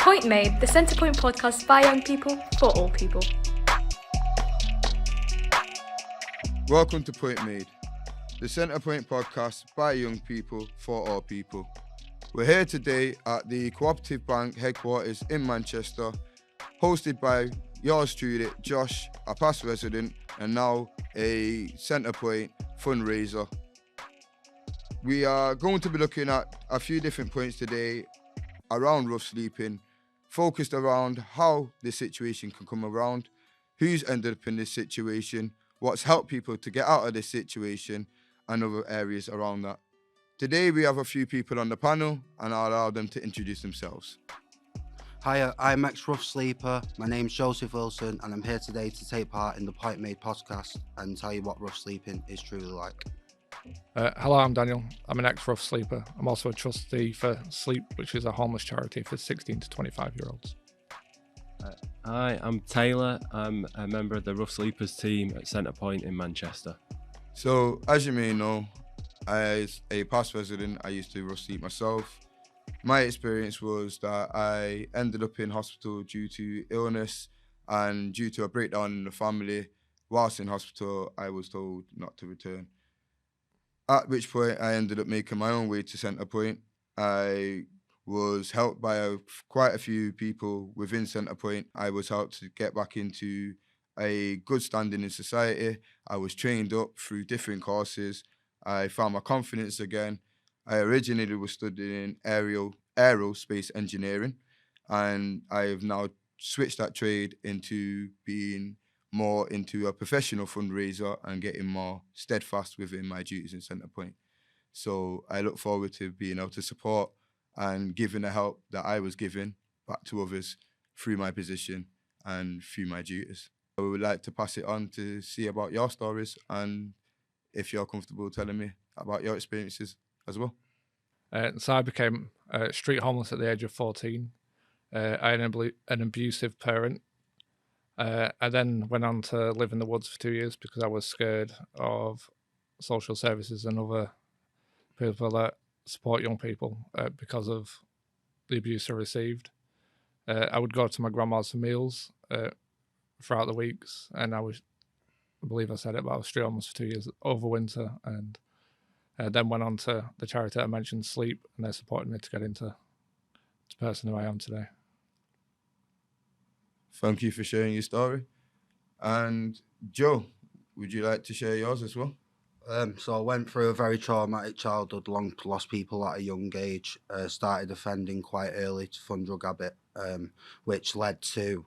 Point Made, the Centrepoint podcast by young people for all people. Welcome to Point Made, the Centrepoint podcast by young people for all people. We're here today at the Cooperative Bank headquarters in Manchester, hosted by yours truly, Josh, a past resident and now a Centrepoint fundraiser. We are going to be looking at a few different points today around rough sleeping, focused around how this situation can come around, who's ended up in this situation, what's helped people to get out of this situation, and other areas around that. Today we have a few people on the panel and I'll allow them to introduce themselves. Hi, I'm ex-rough sleeper. My name's Joseph Wilson and I'm here today to take part in the Point Made podcast and tell you what rough sleeping is truly like. Hello, I'm Daniel. I'm an ex-rough sleeper. I'm also a trustee for Sleep, which is a homeless charity for 16 to 25-year-olds. Hi, I'm Taylor. I'm a member of the Rough Sleepers team at Centrepoint in Manchester. So, as you may know, as a past resident, I used to rough sleep myself. My experience was that I ended up in hospital due to illness and due to a breakdown in the family. Whilst in hospital, I was told not to return. At which point, I ended up making my own way to Centrepoint. I was helped by quite a few people within Centrepoint. I was helped to get back into a good standing in society. I was trained up through different courses. I found my confidence again. I originally was studying aerospace engineering, and I have now switched that trade into being more into a professional fundraiser and getting more steadfast within my duties in Centrepoint. So I look forward to being able to support and giving the help that I was given back to others through my position and through my duties. I would like to pass it on to see about your stories and if you're comfortable telling me about your experiences as well. So I became street homeless at the age of 14. I had an abusive parent. I then went on to live in the woods for 2 years because I was scared of social services and other people that support young people because of the abuse I received. I would go to my grandma's for meals throughout the weeks, and I believe I said it, but I was street homeless for 2 years over winter, and then went on to the charity I mentioned, Sleep, and they supported me to get into the person who I am today. Thank you for sharing your story. And Joe, would you like to share yours as well? So I went through a very traumatic childhood, lost people at a young age, started offending quite early to fund drug habit, which led to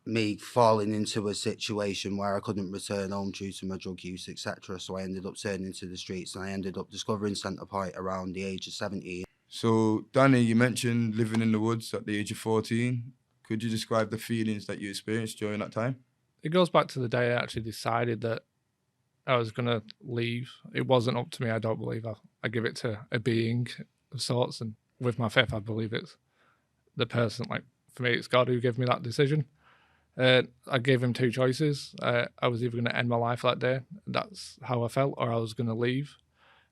me falling into a situation where I couldn't return home due to my drug use, etc. So I ended up turning to the streets and I ended up discovering Centrepoint around the age of 17. So, Danny, you mentioned living in the woods at the age of 14. Could you describe the feelings that you experienced during that time? It goes back to the day I actually decided that I was going to leave. It wasn't up to me, I don't believe. I give it to a being of sorts, and with my faith, I believe it's the person, like, for me, it's God who gave me that decision. I gave him two choices. I was either going to end my life that day, that's how I felt, or I was going to leave.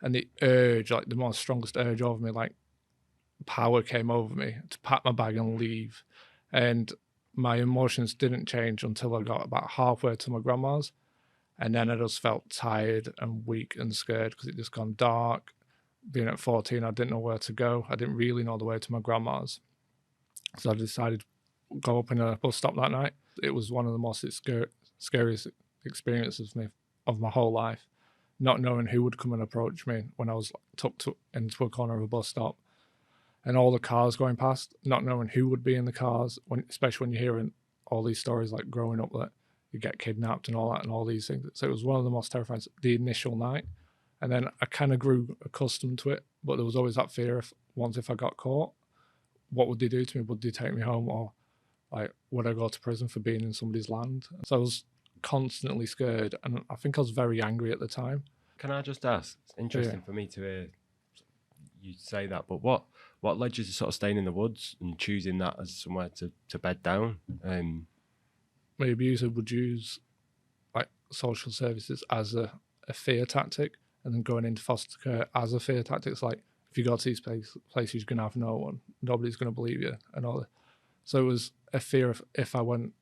And the urge, like the most strongest urge over me, like power came over me to pack my bag and leave. And my emotions didn't change until I got about halfway to my grandma's. And then I just felt tired and weak and scared because it just gone dark. Being at 14, I didn't know where to go. I didn't really know the way to my grandma's. So I decided to go up in a bus stop that night. It was one of the most scariest experiences of my whole life. Not knowing who would come and approach me when I was tucked into a corner of a bus stop. And all the cars going past, not knowing who would be in the cars, especially when you're hearing all these stories like growing up that you get kidnapped and all that and all these things. So it was one of the most terrifying, the initial night. And then I kind of grew accustomed to it, but there was always that fear if I got caught, what would they do to me? Would they take me home, or like would I go to prison for being in somebody's land? So I was constantly scared, and I think I was very angry at the time. Can I just ask? It's interesting for me to hear you say that, but what led you to sort of staying in the woods and choosing that as somewhere to bed down? My abuser would use like social services as a fear tactic, and then going into foster care as a fear tactic. It's like, if you go to these places, you're going to have no one. Nobody's going to believe you and all that. So it was a fear of if I went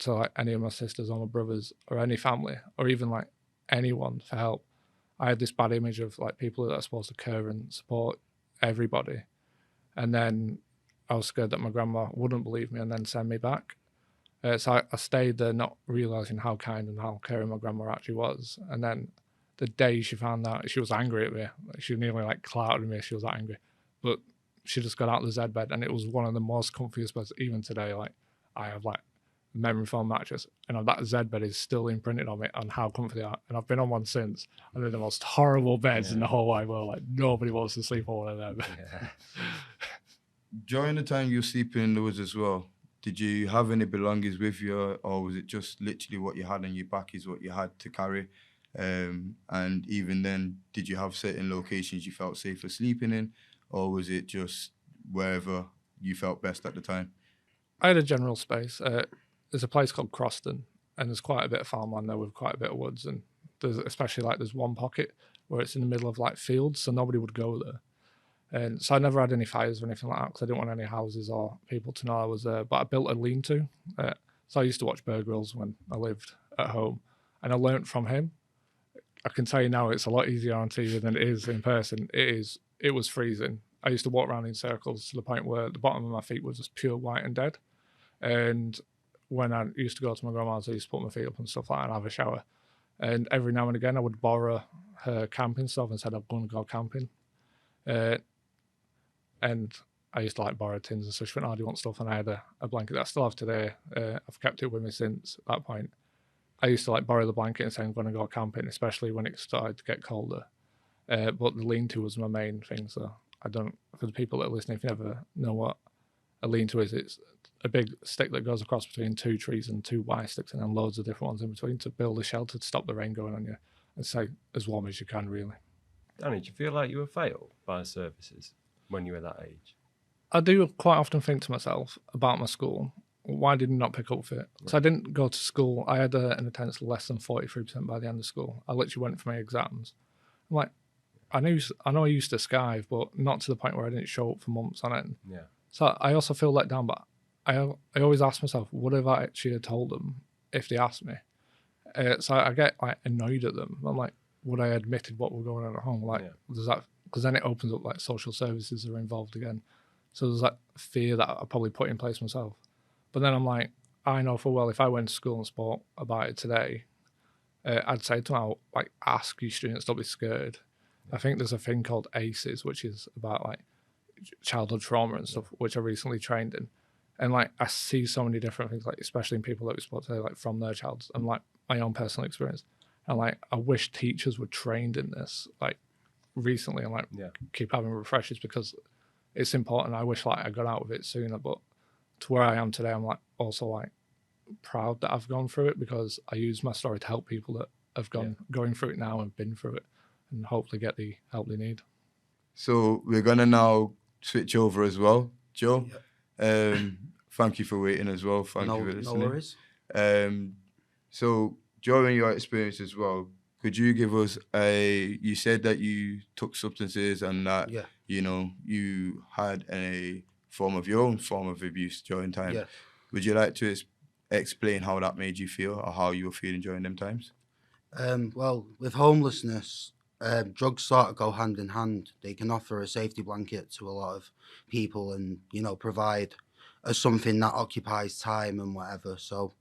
to like any of my sisters or my brothers or any family or even like anyone for help, I had this bad image of like people that are supposed to care and support everybody. And then I was scared that my grandma wouldn't believe me and then send me back. So I stayed there not realising how kind and how caring my grandma actually was. And then the day she found out, she was angry at me. Like, she nearly like clouted me. She was that angry. But she just got out of the Z bed and it was one of the most comfiest beds. Even today, like I have like memory foam mattress and that Z bed is still imprinted on me on how comfy they are. And I've been on one since and they're the most horrible beds in the whole wide world. Like nobody wants to sleep on one of them. Yeah. During the time you were sleeping in the woods as well, did you have any belongings with you, or was it just literally what you had on your back is what you had to carry? And even then, did you have certain locations you felt safer sleeping in, or was it just wherever you felt best at the time? I had a general space. There's a place called Croston, and there's quite a bit of farmland there with quite a bit of woods. And there's especially like there's one pocket where it's in the middle of like fields, so nobody would go there. And so I never had any fires or anything like that because I didn't want any houses or people to know I was there. But I built a lean-to. So I used to watch Bear Grylls when I lived at home, and I learnt from him. I can tell you now it's a lot easier on TV than it is in person. It was freezing. I used to walk around in circles to the point where the bottom of my feet was just pure white and dead. And when I used to go to my grandma's, I used to put my feet up and stuff like that and have a shower. And every now and again, I would borrow her camping stuff and said, I'm going to go camping. And I used to like borrow tins and such. Went, oh, do you want stuff? And I had a blanket that I still have today. I've kept it with me since that point. I used to like borrow the blanket and say I'm going to go camping, especially when it started to get colder. But the lean-to was my main thing. So I don't, for the people that are listening, if you never know what a lean-to is, it's a big stick that goes across between two trees and two wire sticks and then loads of different ones in between to build a shelter to stop the rain going on you and stay as warm as you can, really. Danny, do you feel like you were failed by services when you were that age? I do quite often think to myself about my school. Why did I not pick up with it? Because I didn't go to school. I had an attendance less than 43% by the end of school. I literally went for my exams. I'm like, I know I used to skive, but not to the point where I didn't show up for months on end. Yeah. So I also feel let down, but I always ask myself, what if I actually had told them if they asked me? So I get like annoyed at them. I'm like, would I admitted what was going on at home? Like, does that, because then it opens up like social services are involved again. So there's that fear that I probably put in place myself. But then I'm like, I know full well if I went to school and spoke about it today, I'd say to them, like, ask you students, don't be scared. I think there's a thing called ACEs, which is about like childhood trauma and stuff, which I recently trained in. And like, I see so many different things, like, especially in people that we spoke today, like from their childhood and like my own personal experience. And like, I wish teachers were trained in this, like recently, and like keep having refreshers because it's important. I wish like I got out of it sooner, but to where I am today, I'm like also like proud that I've gone through it because I use my story to help people that have going through it now and been through it and hopefully get the help they need. So we're gonna now switch over as well, Joe. Thank you for waiting as well. Thank you for listening. No worries. So during your experience as well, could you give us you said that you took substances and that, you know, you had your own form of abuse during time. Yeah. Would you like to explain how that made you feel or how you were feeling during them times? Well, with homelessness, drugs sort of go hand in hand. They can offer a safety blanket to a lot of people and, you know, provide something that occupies time and whatever. So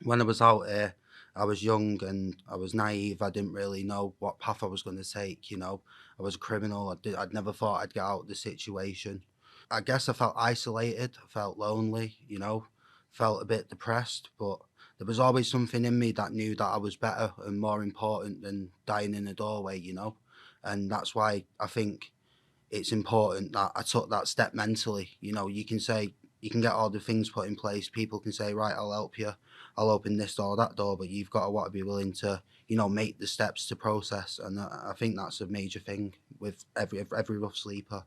when I was out here, I was young and I was naive. I didn't really know what path I was going to take, you know. I was a criminal. I'd never thought I'd get out of the situation. I guess I felt isolated, I felt lonely, you know, felt a bit depressed, but there was always something in me that knew that I was better and more important than dying in a doorway, you know. And that's why I think it's important that I took that step mentally. You know, you can say, you can get all the things put in place. People can say, right, I'll help you. I'll open this door, that door, but you've got to want to be willing to, you know, make the steps to process. And I think that's a major thing with every rough sleeper.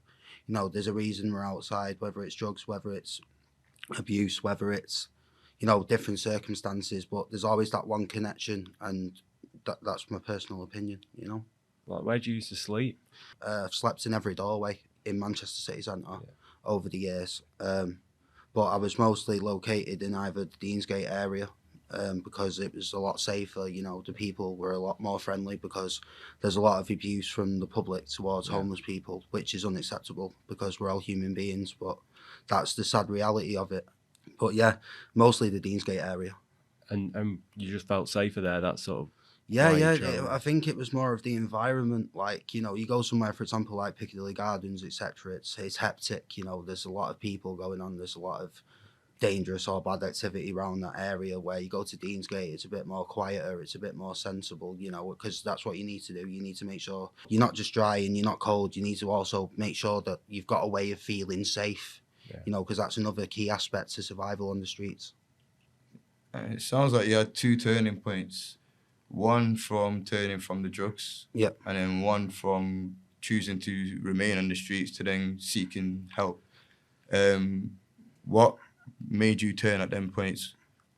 You know, there's a reason we're outside, whether it's drugs, whether it's abuse, whether it's, you know, different circumstances, but there's always that one connection, and that's my personal opinion, you know. Like, where do you used to sleep? I've slept in every doorway in Manchester City Centre over the years. But I was mostly located in either the Deansgate area because it was a lot safer. You know, the people were a lot more friendly because there's a lot of abuse from the public towards homeless people, which is unacceptable because we're all human beings. But that's the sad reality of it. But yeah, mostly the Deansgate area. And you just felt safer there, that sort of... Yeah, why you yeah. chose? I think it was more of the environment. Like, you know, you go somewhere, for example, like Piccadilly Gardens, etc. It's hectic. You know, there's a lot of people going on. There's a lot of dangerous or bad activity around that area. Where you go to Deansgate, it's a bit more quieter. It's a bit more sensible. You know, because that's what you need to do. You need to make sure you're not just dry and you're not cold. You need to also make sure that you've got a way of feeling safe. Yeah. You know, because that's another key aspect to survival on the streets. It sounds like you had 2 turning points. One from turning from the drugs, Yep. and then one from choosing to remain on the streets to then seeking help. What made you turn at them points?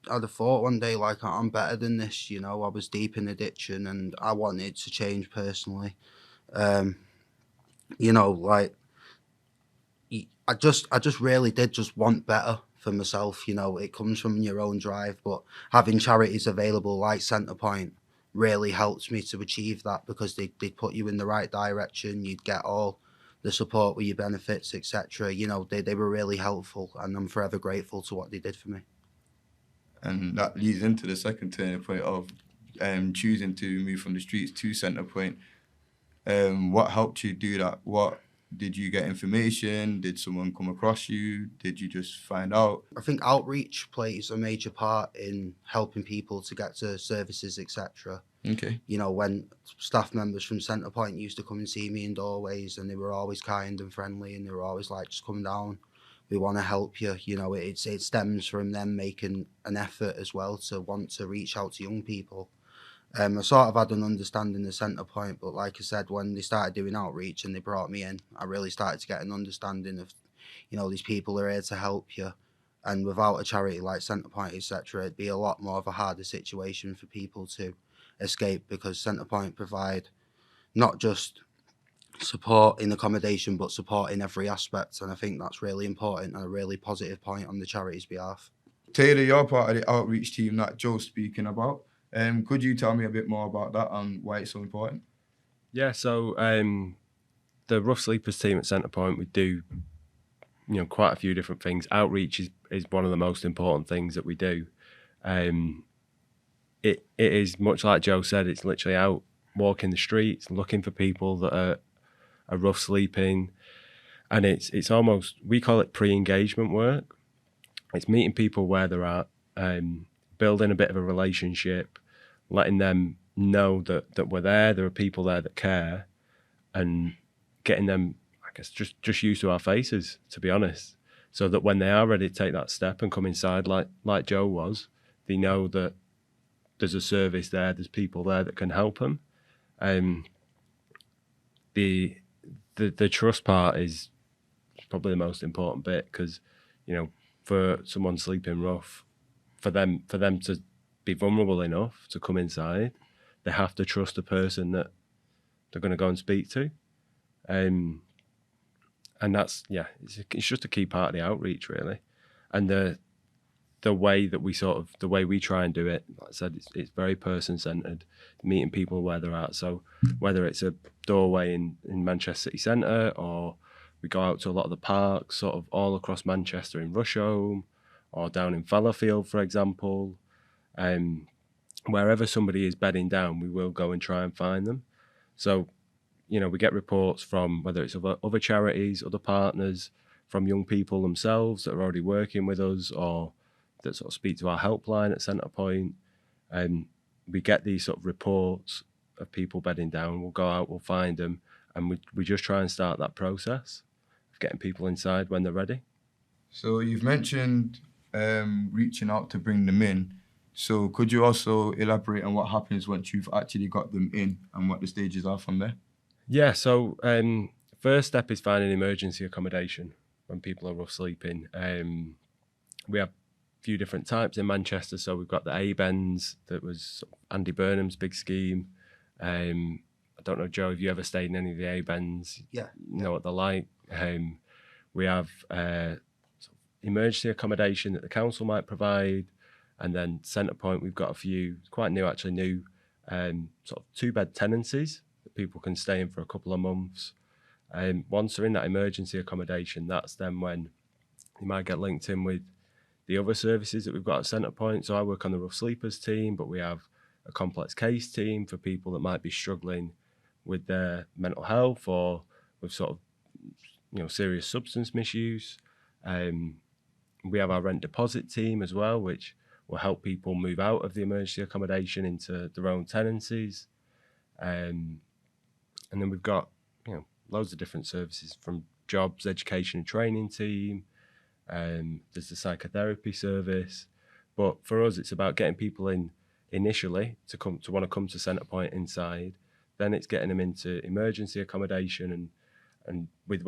I'd have thought one day, like, I'm better than this, you know. I was deep in addiction and I wanted to change personally. You know, like, I just really did just want better for myself, you know. It comes from your own drive, but having charities available like Centrepoint really helped me to achieve that because they'd put you in the right direction. You'd get all the support with your benefits, etc. You know, they were really helpful and I'm forever grateful to what they did for me. And that leads into the second turning point of choosing to move from the streets to Centrepoint. What helped you do that? What did you get information? Did someone come across you? Did you just find out? I think outreach plays a major part in helping people to get to services, etc. Okay. You know, when staff members from Centrepoint used to come and see me in doorways and they were always kind and friendly and they were always like, just come down, we want to help you. You know, it stems from them making an effort as well to want to reach out to young people. I sort of had an understanding of Centrepoint, but like I said, when they started doing outreach and they brought me in, I really started to get an understanding of, you know, these people are here to help you. And without a charity like Centrepoint, etc., it'd be a lot more of a harder situation for people to escape because Centrepoint provide not just support in accommodation, but support in every aspect. And I think that's really important and a really positive point on the charity's behalf. Taylor, you're part of the outreach team that Joe's speaking about. Could you tell me a bit more about that and why it's so important? Yeah, so the Rough Sleepers team at Centrepoint, we do, you know, quite a few different things. Outreach is one of the most important things that we do. It is much like Joe said, it's literally out walking the streets, looking for people that are rough sleeping, and it's almost, we call it pre-engagement work. It's meeting people where they're at, building a bit of a relationship, letting them know that we're there are people there that care, and getting them, I guess, just used to our faces, to be honest, so that when they are ready to take that step and come inside like Joe was, they know that there's a service there, there's people there that can help them. The trust part is probably the most important bit because, you know, for someone sleeping rough, for them to be vulnerable enough to come inside, they have to trust the person that they're going to go and speak to. And that's, yeah, it's just a key part of the outreach, really. And the way that the way we try and do it, like I said, it's very person-centred, meeting people where they're at. So whether it's a doorway in Manchester City Centre, or we go out to a lot of the parks, sort of all across Manchester in Rusholme, or down in Fallowfield, for example. Wherever somebody is bedding down, we will go and try and find them. So, you know, we get reports from whether it's other charities, other partners, from young people themselves that are already working with us, or that sort of speak to our helpline at Centrepoint. We get these sort of reports of people bedding down. We'll go out, we'll find them, and we just try and start that process of getting people inside when they're ready. So you've mentioned reaching out to bring them in. So could you also elaborate on what happens once you've actually got them in and what the stages are from there? Yeah, so first step is finding emergency accommodation when people are rough sleeping. We have a few different types in Manchester. So we've got the A-Bends, that was Andy Burnham's big scheme. I don't know, Joe, have you ever stayed in any of the A-bends? Yeah. You know what they're like. We have sort of emergency accommodation that the council might provide, and then Centrepoint, we've got a few, quite new, sort of 2-bed tenancies that people can stay in for a couple of months. Once they're in that emergency accommodation, that's then when you might get linked in with the other services that we've got at Centrepoint. So I work on the rough sleepers team, but we have a complex case team for people that might be struggling with their mental health or with sort of, serious substance misuse. We have our rent deposit team as well, which will help people move out of the emergency accommodation into their own tenancies. And then we've got, loads of different services, from jobs, education and training team. There's the psychotherapy service. But for us, it's about getting people in initially to want to come to Centrepoint inside. Then it's getting them into emergency accommodation, and with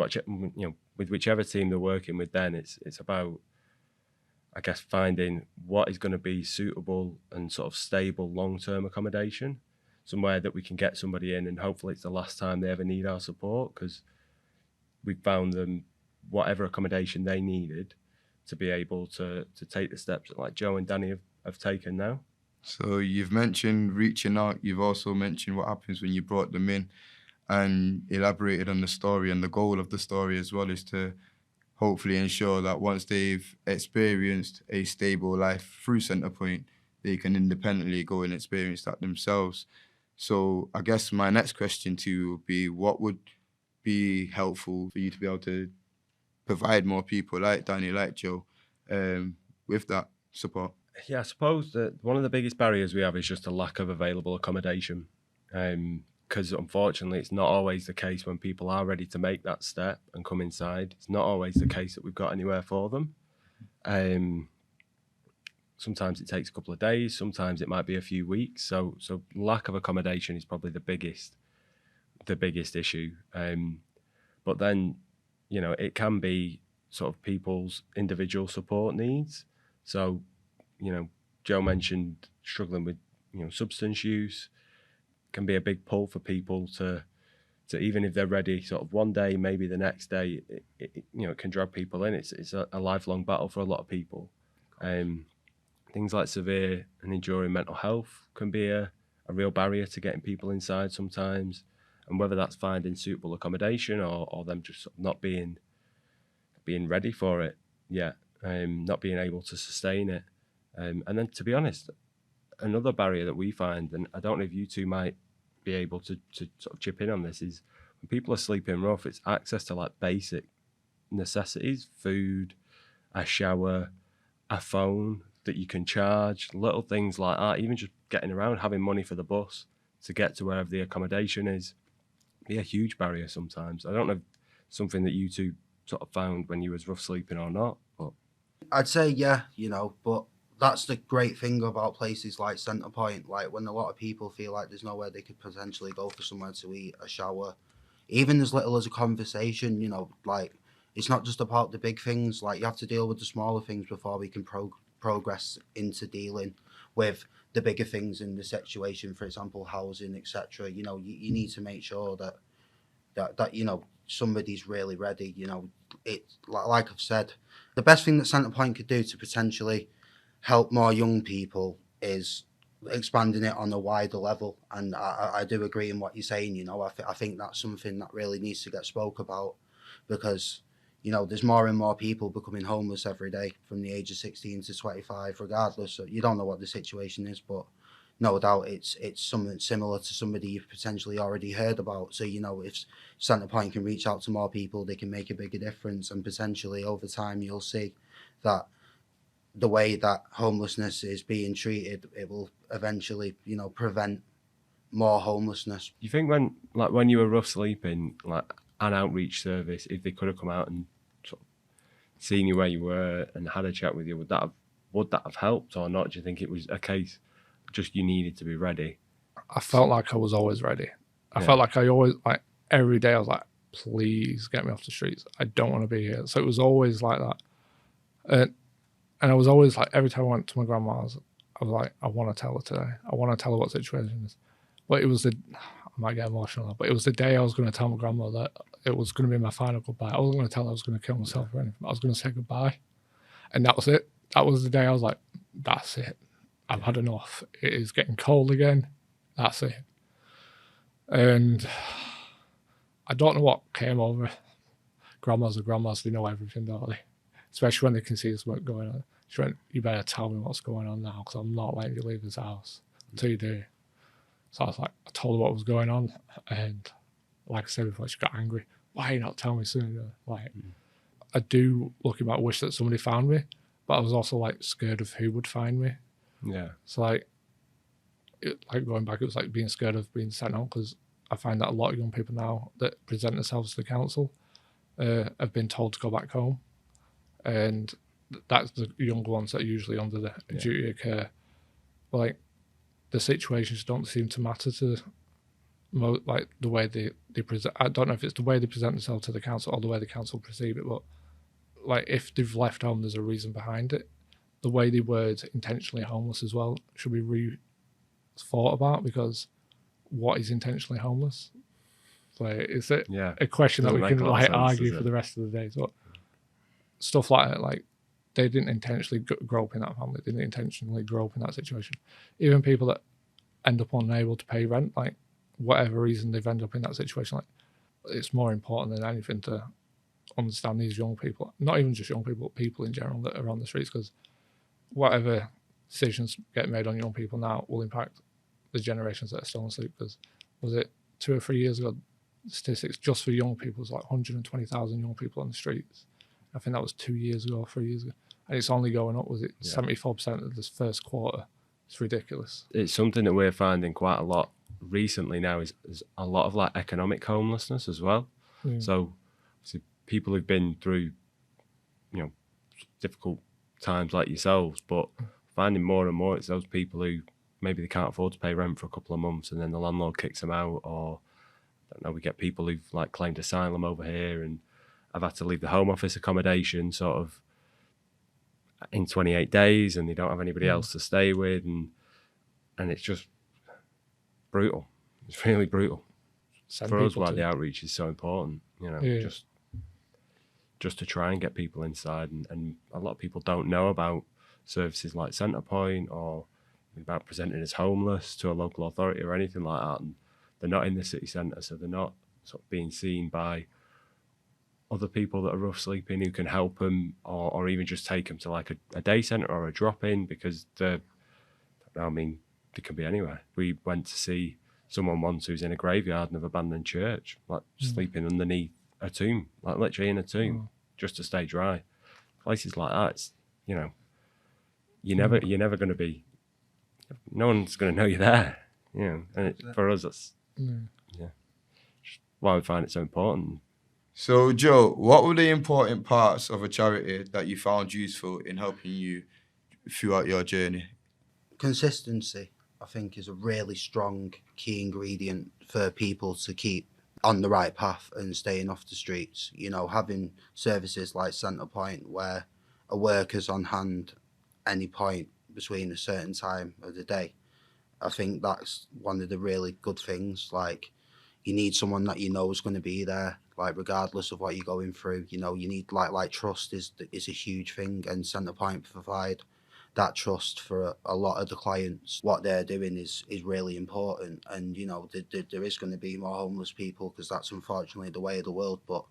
whichever team they're working with, then it's about, I guess, finding what is going to be suitable and sort of stable long-term accommodation, somewhere that we can get somebody in and hopefully it's the last time they ever need our support, because we found them whatever accommodation they needed to be able to take the steps that like Joe and Danny have taken now. So you've mentioned reaching out. You've also mentioned what happens when you brought them in, and elaborated on the story, and the goal of the story as well is to hopefully ensure that once they've experienced a stable life through Centrepoint, they can independently go and experience that themselves. So I guess my next question to you would be, what would be helpful for you to be able to provide more people like Danny, like Joe, with that support? Yeah, I suppose that one of the biggest barriers we have is just a lack of available accommodation. Because unfortunately, it's not always the case when people are ready to make that step and come inside. It's not always the case that we've got anywhere for them. Sometimes it takes a couple of days, sometimes it might be a few weeks. So lack of accommodation is probably the biggest issue. But then, it can be sort of people's individual support needs. So, Joe mentioned struggling with, substance use. Can be a big pull for people to even if they're ready, sort of one day, maybe the next day, it can drag people in. It's a lifelong battle for a lot of people. Things like severe and enduring mental health can be a real barrier to getting people inside sometimes, and whether that's finding suitable accommodation or them just sort of not being ready for it yet, not being able to sustain it. And then, to be honest, another barrier that we find, and I don't know if you two might be able to sort of chip in on this, is when people are sleeping rough, it's access to like basic necessities, food, a shower, a phone that you can charge, little things like that. Even just getting around, having money for the bus to get to wherever the accommodation is, be a huge barrier sometimes. I don't know if something that you two sort of found when you was rough sleeping or not, but I'd say yeah, but that's the great thing about places like Centrepoint. Like, when a lot of people feel like there's nowhere they could potentially go for somewhere to eat, a shower, even as little as a conversation, like, it's not just about the big things. Like, you have to deal with the smaller things before we can progress into dealing with the bigger things in the situation. For example, housing, etc. You need to make sure that somebody's really ready. It, like I've said, the best thing that Centrepoint could do to potentially help more young people is expanding it on a wider level. And I do agree in what you're saying. I think that's something that really needs to get spoke about, because there's more and more people becoming homeless every day from the age of 16 to 25, regardless. You don't know what the situation is, but no doubt it's something similar to somebody you've potentially already heard about. So, if Centrepoint can reach out to more people, they can make a bigger difference. And potentially over time, you'll see that the way that homelessness is being treated, it will eventually, prevent more homelessness. you think when you were rough sleeping, like an outreach service, if they could have come out and sort of seen you where you were and had a chat with you, would that have helped or not? Do you think it was a case just you needed to be ready? I felt like I was always ready. I felt like I always, like, every day I was like, please get me off the streets. I don't want to be here. So it was always like that. And I was always like, every time I went to my grandma's, I was like, I want to tell her today. I want to tell her what the situation is. But it was might get emotional now, but it was the day I was going to tell my grandma that it was going to be my final goodbye. I wasn't going to tell her I was going to kill myself or anything. I was going to say goodbye. And that was it. That was the day I was like, that's it. I've had enough. It is getting cold again. That's it. And I don't know what came over. Grandmas are grandmas. They know everything, don't they? Especially when they can see there's work going on. She went, you better tell me what's going on now, because I'm not letting you leave this house until you do. So I was like, I told her what was going on, and like I said before, she got angry. Why are you not telling me sooner? Like, I do, looking back, wish that somebody found me, but I was also like scared of who would find me. Yeah. So like going back, it was like being scared of being sent home, because I find that a lot of young people now that present themselves to the council have been told to go back home, and that's the younger ones that are usually under the duty of care. But like, the situations don't seem to matter to like the way they present. I don't know if it's the way they present themselves to the council or the way the council perceive it, but like, if they've left home, there's a reason behind it. The way they word intentionally homeless as well should be thought about, because what is intentionally homeless? Like, is it a question that we can like argue for the rest of the day? So stuff like that, like, they didn't intentionally grow up in that family. They didn't intentionally grow up in that situation. Even people that end up unable to pay rent, like, whatever reason they've ended up in that situation, like, it's more important than anything to understand these young people, not even just young people, but people in general that are on the streets, because whatever decisions get made on young people now will impact the generations that are still asleep. Because was it 2 or 3 years ago, statistics just for young people was like 120,000 young people on the streets. I think that was 2 years ago or 3 years ago, and it's only going up. Was it 74% of this first quarter? It's ridiculous. It's something that we're finding quite a lot recently now is a lot of like economic homelessness as well. So people who've been through, you know, difficult times like yourselves, but finding more and more it's those people who maybe they can't afford to pay rent for a couple of months, and then the landlord kicks them out, or I don't know, we get people who've like claimed asylum over here and have had to leave the Home Office accommodation sort of in 28 days, and they don't have anybody else to stay with, and it's just brutal. It's really brutal. For us, why the outreach is so important, you know, just to try and get people inside, and a lot of people don't know about services like Centrepoint or about presenting as homeless to a local authority or anything like that, and they're not in the city centre, so they're not sort of being seen by other people that are rough sleeping who can help them, or even just take them to like a day centre or a drop-in, because they can be anywhere. We went to see someone once who's in a graveyard in an abandoned church, like sleeping underneath a tomb, like literally in a tomb, just to stay dry. Places like that, it's, you know, you're never going to be, no one's going to know you're there, you know. And for us, that's why we find it so important. So, Joe, what were the important parts of a charity that you found useful in helping you throughout your journey? Consistency, I think, is a really strong key ingredient for people to keep on the right path and staying off the streets. You know, having services like Centrepoint where a worker's on hand any point between a certain time of the day, I think that's one of the really good things. Like, you need someone that you know is going to be there, like, regardless of what you're going through. You know, you need like trust is a huge thing, and Centrepoint provide that trust for a lot of the clients. What they're doing is really important, and you know, there is going to be more homeless people, because that's unfortunately the way of the world, but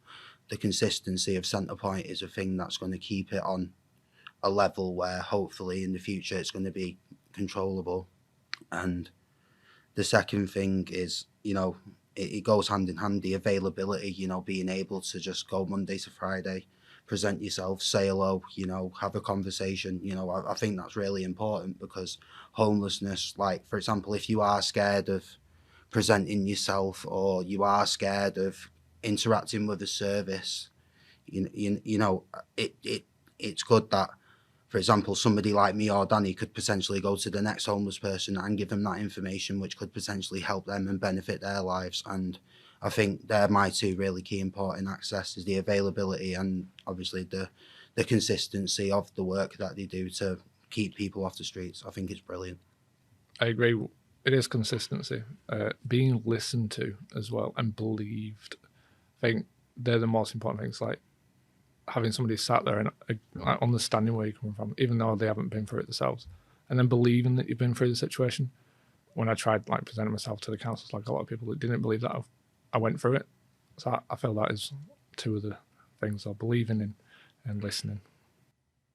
the consistency of Centrepoint is a thing that's going to keep it on a level where hopefully in the future it's going to be controllable. And the second thing is, you know, it goes hand in hand, the availability, you know, being able to just go Monday to Friday, present yourself, say hello, you know, have a conversation. You know, I think that's really important, because homelessness, like, for example, if you are scared of presenting yourself, or you are scared of interacting with the service, you know, it's good that, for example, somebody like me or Danny could potentially go to the next homeless person and give them that information, which could potentially help them and benefit their lives. And I think they're my two really key important access, is the availability and obviously the consistency of the work that they do to keep people off the streets. I think it's brilliant. I agree it is consistency, being listened to as well and believed. I think they're the most important things, like having somebody sat there and like, understanding where you're coming from, even though they haven't been through it themselves, and then believing that you've been through the situation. When I tried like presenting myself to the councils, like a lot of people that didn't believe that I went through it. So I feel that is two of the things, of believing in and listening.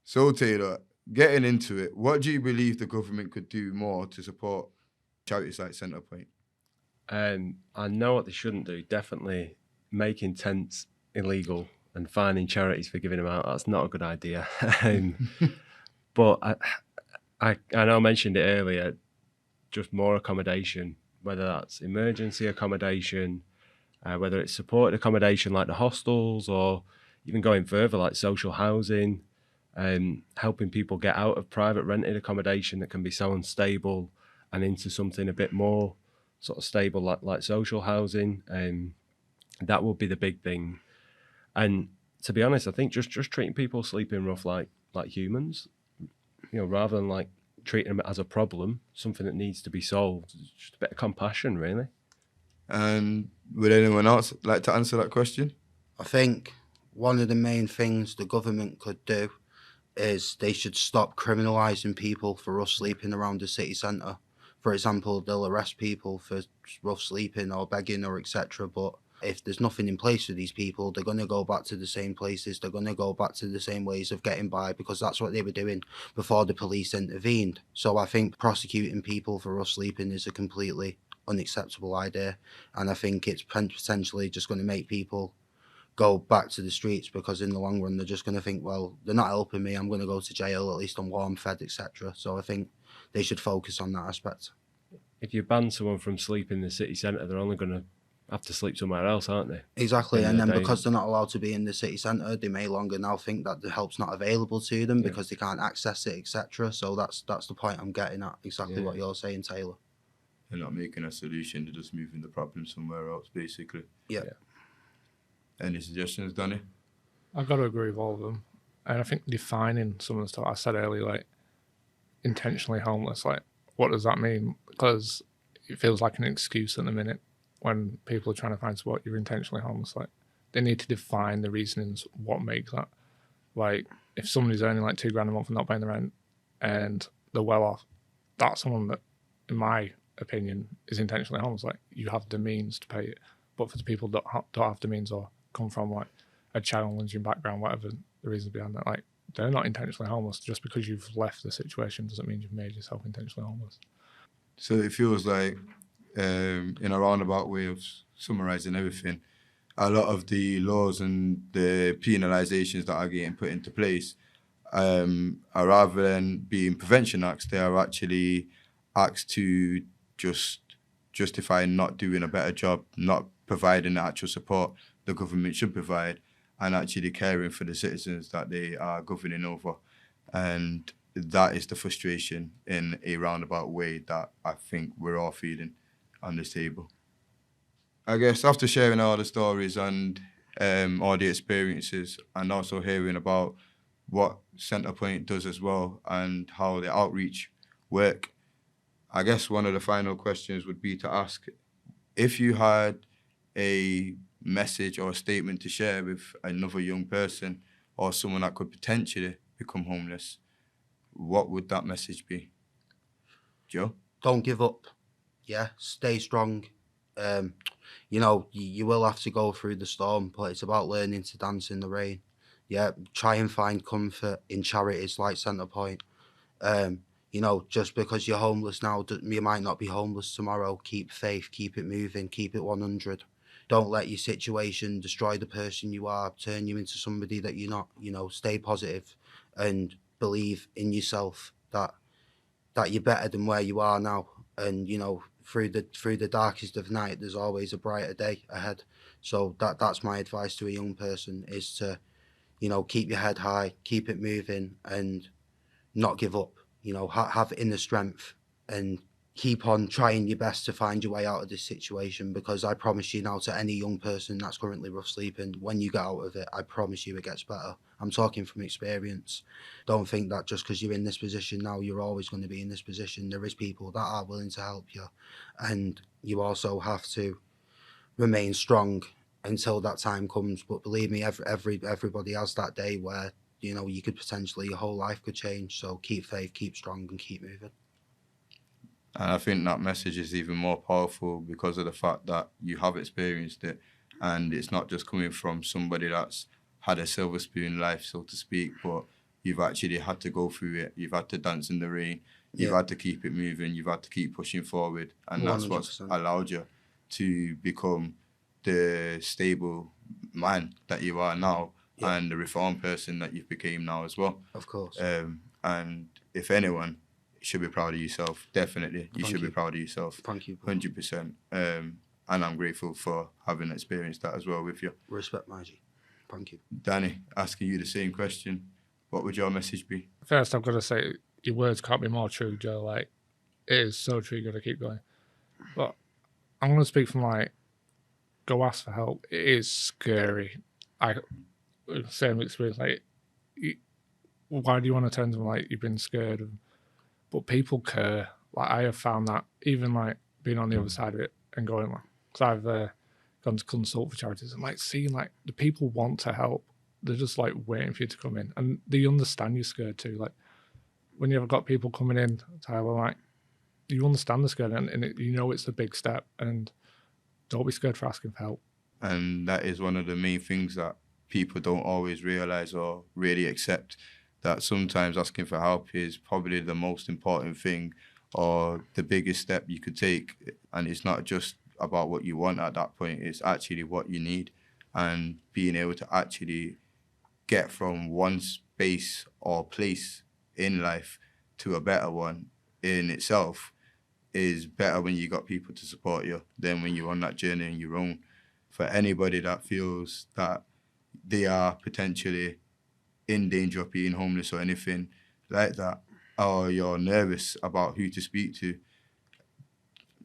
So Taylor, getting into it, what do you believe the government could do more to support charities like Centrepoint? I know what they shouldn't do. Definitely making tents illegal and fining charities for giving them out. That's not a good idea. But I know I mentioned it earlier, just more accommodation, whether that's emergency accommodation, whether it's supported accommodation like the hostels, or even going further like social housing, helping people get out of private rented accommodation that can be so unstable and into something a bit more sort of stable like social housing. That would be the big thing. And to be honest, I think just treating people sleeping rough like humans, rather than like treating them as a problem, something that needs to be solved. Just a bit of compassion, really. And would anyone else like to answer that question? I think one of the main things the government could do is they should stop criminalising people for rough sleeping around the city centre. For example, they'll arrest people for rough sleeping or begging or etc. But if there's nothing in place for these people, they're going to go back to the same places. They're going to go back to the same ways of getting by, because that's what they were doing before the police intervened. So I think prosecuting people for rough sleeping is a completely unacceptable idea. And I think it's potentially just going to make people go back to the streets, because in the long run, they're just going to think, well, they're not helping me. I'm going to go to jail, at least I'm warm, fed, etc. So I think they should focus on that aspect. If you ban someone from sleeping in the city centre, they're only going to have to sleep somewhere else, aren't they? Exactly, and then because they're not allowed to be in the city centre, they may longer now think that the help's not available to them because they can't access it, etc. So that's the point I'm getting at, exactly what you're saying, Taylor. They're not making a solution, they're just moving the problem somewhere else, basically. Yeah. Any suggestions, Danny? I've got to agree with all of them. And I think defining some of the stuff I said earlier, like intentionally homeless, like what does that mean? Because it feels like an excuse at the minute when people are trying to find support. You're intentionally homeless. Like they need to define the reasonings, what makes that. Like if somebody's earning like $2,000 a month and not paying the rent and they're well off, that's someone that, in my opinion, is intentionally homeless. Like you have the means to pay it. But for the people that don't have the means or come from like a challenging background, whatever the reasons behind that, like they're not intentionally homeless. Just because you've left the situation doesn't mean you've made yourself intentionally homeless. So it feels like, in a roundabout way of summarising everything, a lot of the laws and the penalisations that are getting put into place are, rather than being prevention acts, they are actually acts to just justify not doing a better job, not providing the actual support the government should provide, and actually caring for the citizens that they are governing over. And that is the frustration in a roundabout way that I think we're all feeling on this table. I guess after sharing all the stories and all the experiences, and also hearing about what Centrepoint does as well and how the outreach work, I guess one of the final questions would be to ask, if you had a message or a statement to share with another young person or someone that could potentially become homeless, what would that message be? Joe? Don't give up. Yeah, stay strong. You will have to go through the storm, but it's about learning to dance in the rain. Yeah, try and find comfort in charities like Centrepoint. Just because you're homeless now, you might not be homeless tomorrow. Keep faith, keep it moving, keep it 100. Don't let your situation destroy the person you are, turn you into somebody that you're not. Stay positive and believe in yourself that you're better than where you are now. And, through the darkest of night, there's always a brighter day ahead. So that's my advice to a young person, is to, keep your head high, keep it moving and not give up. Have inner strength and keep on trying your best to find your way out of this situation, because I promise you now, to any young person that's currently rough sleeping, when you get out of it, I promise you it gets better. I'm talking from experience. Don't think that just because you're in this position now, you're always going to be in this position. There is people that are willing to help you, and you also have to remain strong until that time comes. But believe me, everybody has that day where, you know, you could potentially, your whole life could change. So keep faith, keep strong, and keep moving. And I think that message is even more powerful because of the fact that you have experienced it, and it's not just coming from somebody that's had a silver spoon life, so to speak, but you've actually had to go through it. You've had to dance in the rain. You've had to keep it moving. You've had to keep pushing forward. And that's 100%. what's allowed you to become the stable man that you are now, and the reformed person that you've become now as well. Of course. And if anyone should be proud of yourself, definitely. You Thank should you. be proud of yourself. Thank you. 100%. And I'm grateful for having experienced that as well with you. Respect, Margie. Thank you. Danny, asking you the same question. What would your message be? First, I've got to say, your words can't be more true, Joe. Like, it is so true. You got to keep going. But I'm going to speak from, like, go ask for help. It is scary. Same experience. Like, why do you want to turn to them like you've been scared of? But people care. Like, I have found that even like being on the other side of it and going, like, because I've gone to consult for charities and like seeing like the people want to help. They're just like waiting for you to come in, and they understand you're scared too. Like when you've got people coming in, Tyler, like you understand the scared, and you know it's a big step, and don't be scared for asking for help. And that is one of the main things that people don't always realize or really accept, that sometimes asking for help is probably the most important thing or the biggest step you could take. And it's not just about what you want at that point, it's actually what you need. And being able to actually get from one space or place in life to a better one in itself is better when you got people to support you than when you're on that journey on your own. For anybody that feels that they are potentially in danger of being homeless or anything like that, or you're nervous about who to speak to,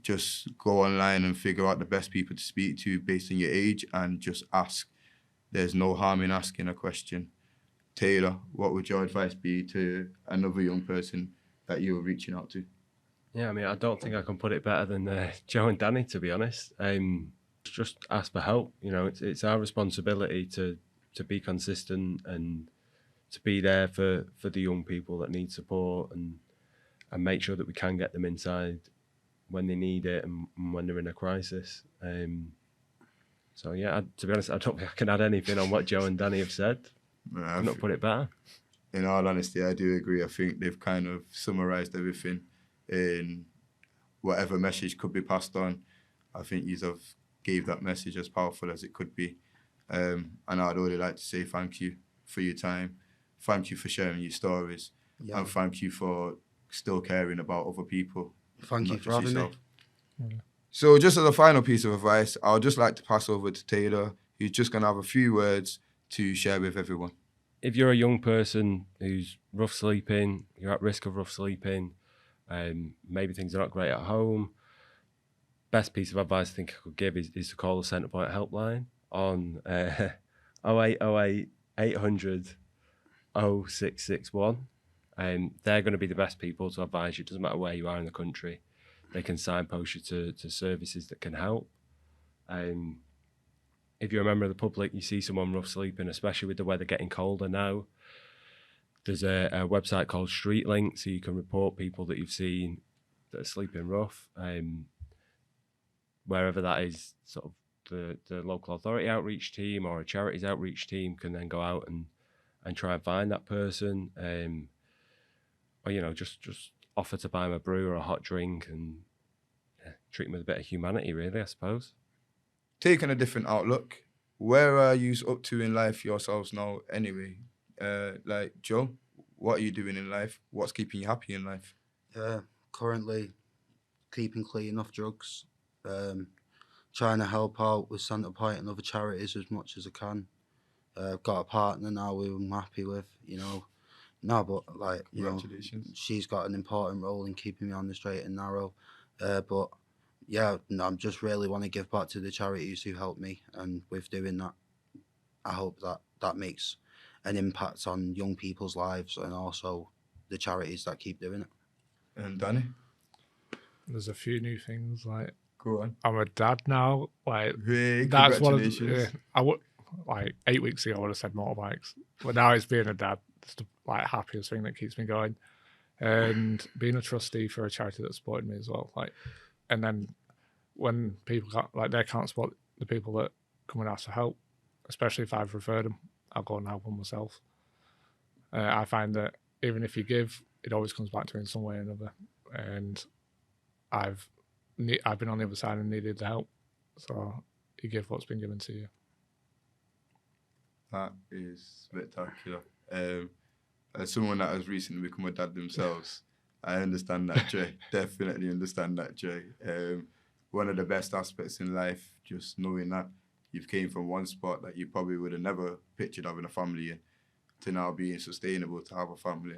just go online and figure out the best people to speak to based on your age and just ask. There's no harm in asking a question. Taylor, what would your advice be to another young person that you were reaching out to? Yeah, I mean, I don't think I can put it better than Joe and Danny, to be honest. Just ask for help. You know, it's our responsibility to be consistent and to be there for the young people that need support and make sure that we can get them inside when they need it and when they're in a crisis. So yeah, to be honest, I don't think I can add anything on what Joe and Danny have said. I've not put it better. In all honesty, I do agree. I think they've kind of summarised everything in whatever message could be passed on. I think you have gave that message as powerful as it could be. And I'd really like to say thank you for your time. Thank you for sharing your stories. Yeah. And thank you for still caring about other people. Thank you not for just having me. yourself. So just as a final piece of advice, I would just like to pass over to Taylor, who's just going to have a few words to share with everyone. If you're a young person who's rough sleeping, you're at risk of rough sleeping, maybe things are not great at home, best piece of advice I think I could give is to call the Centrepoint helpline on 0808 800 0661. They're going to be the best people to advise you. It doesn't matter where you are in the country. They can signpost you to services that can help. If you're a member of the public, you see someone rough sleeping, especially with the weather getting colder now, there's a website called Street Link, so you can report people that you've seen that are sleeping rough. Wherever that is, sort of the local authority outreach team or a charities outreach team can then go out and try and find that person, or just offer to buy them a brew or a hot drink and treat them with a bit of humanity, really, I suppose. Taking a different outlook, where are you up to in life yourselves now anyway? Like Joe, what are you doing in life? What's keeping you happy in life? Currently keeping clean off drugs, trying to help out with Centrepoint and other charities as much as I can. I've got a partner now who I'm happy with, No, but like, Congratulations. she's got an important role in keeping me on the straight and narrow. But yeah, no, I'm just really want to give back to the charities who helped me, and with doing that, I hope that makes an impact on young people's lives and also the charities that keep doing it. And Danny, There's a few new things, like go on. I'm a dad now. Like Hey, that's one of congratulations. I would like 8 weeks ago I would have said motorbikes, but now it's being a dad. It's the like happiest thing that keeps me going, and being a trustee for a charity that supported me as well. Like, and then when people they can't support the people that come and ask for help, especially if I've referred them, I'll go and help them myself. I find that even if you give, it always comes back to you in some way or another. And I've been on the other side and needed the help, so you give what's been given to you. That is spectacular. As someone that has recently become a dad themselves, I understand that joy. Definitely understand that joy. One of the best aspects in life, just knowing that you've came from one spot that you probably would have never pictured having a family in, to now being sustainable to have a family,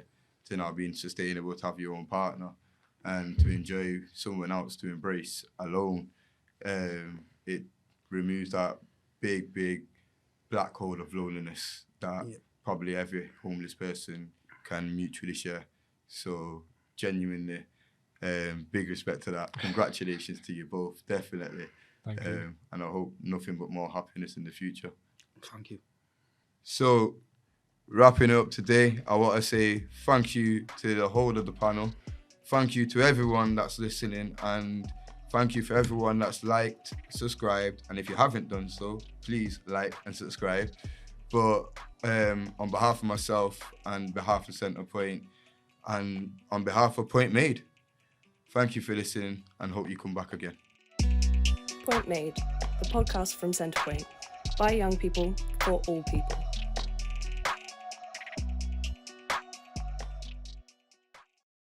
to now being sustainable to have your own partner, and to enjoy someone else to embrace alone. It removes that big black hole of loneliness that probably every homeless person can mutually share. So genuinely, big respect to that. Congratulations to you both, definitely. Thank you. And I hope nothing but more happiness in the future. Thank you. So, wrapping up today, I want to say thank you to the whole of the panel. Thank you to everyone that's listening, and thank you for everyone that's liked, subscribed, and if you haven't done so, please like and subscribe. But on behalf of myself and behalf of Centrepoint and on behalf of Point Made, thank you for listening and hope you come back again. Point Made, the podcast from Centrepoint, by young people, for all people.